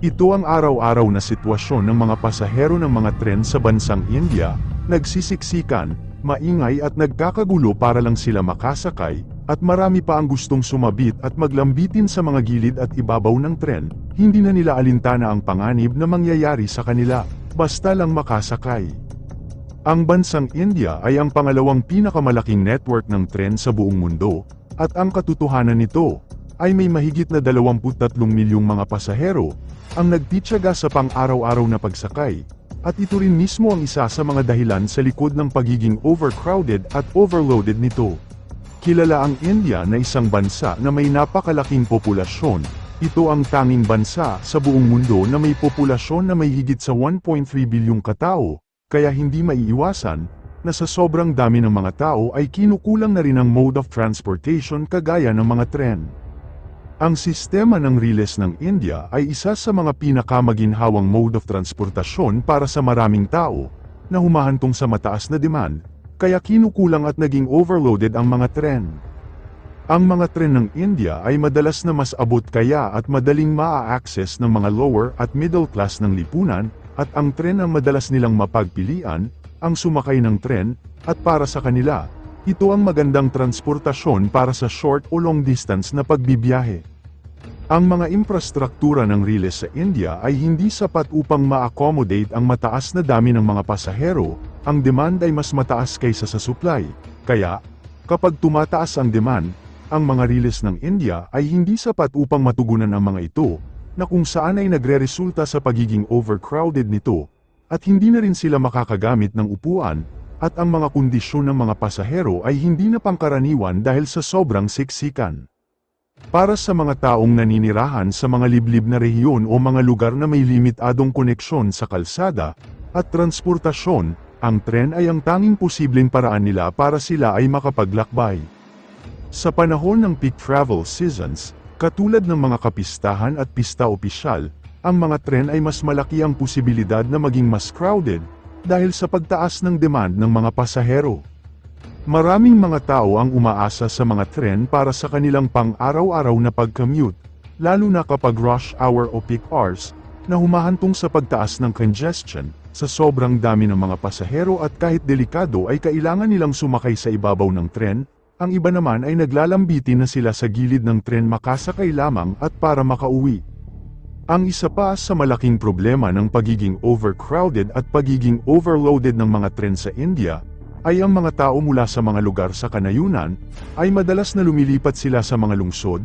Ito ang araw-araw na sitwasyon ng mga pasahero ng mga tren sa bansang India, nagsisiksikan, maingay at nagkakagulo para lang sila makasakay, at marami pa ang gustong sumabit at maglambitin sa mga gilid at ibabaw ng tren, hindi na nila alintana ang panganib na mangyayari sa kanila, basta lang makasakay. Ang bansang India ay ang pangalawang pinakamalaking network ng tren sa buong mundo, at ang katotohanan nito ay may mahigit na 23 milyong mga pasahero ang nagtitiyaga sa pang-araw-araw na pagsakay, at ito rin mismo ang isa sa mga dahilan sa likod ng pagiging overcrowded at overloaded nito. Kilala ang India na isang bansa na may napakalaking populasyon. Ito ang tanging bansa sa buong mundo na may populasyon na may higit sa 1.3 bilyong katao, kaya hindi maiiwasan na sa sobrang dami ng mga tao ay kinukulang na rin ang mode of transportation kagaya ng mga tren. Ang sistema ng riles ng India ay isa sa mga pinakamaginhawang mode of transportasyon para sa maraming tao, na humahantong sa mataas na demand, kaya kinukulang at naging overloaded ang mga tren. Ang mga tren ng India ay madalas na mas abot kaya at madaling maa-access ng mga lower at middle class ng lipunan, at ang tren ang madalas nilang mapagpilian, ang sumakay ng tren, at para sa kanila, ito ang magandang transportasyon para sa short o long distance na pagbibiyahe. Ang mga infrastruktura ng riles sa India ay hindi sapat upang ma-accommodate ang mataas na dami ng mga pasahero, ang demand ay mas mataas kaysa sa supply, kaya, kapag tumataas ang demand, ang mga riles ng India ay hindi sapat upang matugunan ang mga ito, na kung saan ay nagre-resulta sa pagiging overcrowded nito, at hindi na rin sila makakagamit ng upuan, at ang mga kondisyon ng mga pasahero ay hindi na pangkaraniwan dahil sa sobrang siksikan. Para sa mga taong naninirahan sa mga liblib na rehiyon o mga lugar na may limitadong koneksyon sa kalsada at transportasyon, ang tren ay ang tanging posibleng paraan nila para sila ay makapaglakbay. Sa panahon ng peak travel seasons, katulad ng mga kapistahan at pista opisyal, ang mga tren ay mas malaki ang posibilidad na maging mas crowded, dahil sa pagtaas ng demand ng mga pasahero. Maraming mga tao ang umaasa sa mga tren para sa kanilang pang-araw-araw na pag-commute, lalo na kapag rush hour o peak hours, na humahantong sa pagtaas ng congestion, sa sobrang dami ng mga pasahero at kahit delikado ay kailangan nilang sumakay sa ibabaw ng tren, ang iba naman ay naglalambitin na sila sa gilid ng tren makasakay lamang at para makauwi. Ang isa pa sa malaking problema ng pagiging overcrowded at pagiging overloaded ng mga tren sa India, ay ang mga tao mula sa mga lugar sa kanayunan, ay madalas na lumilipat sila sa mga lungsod,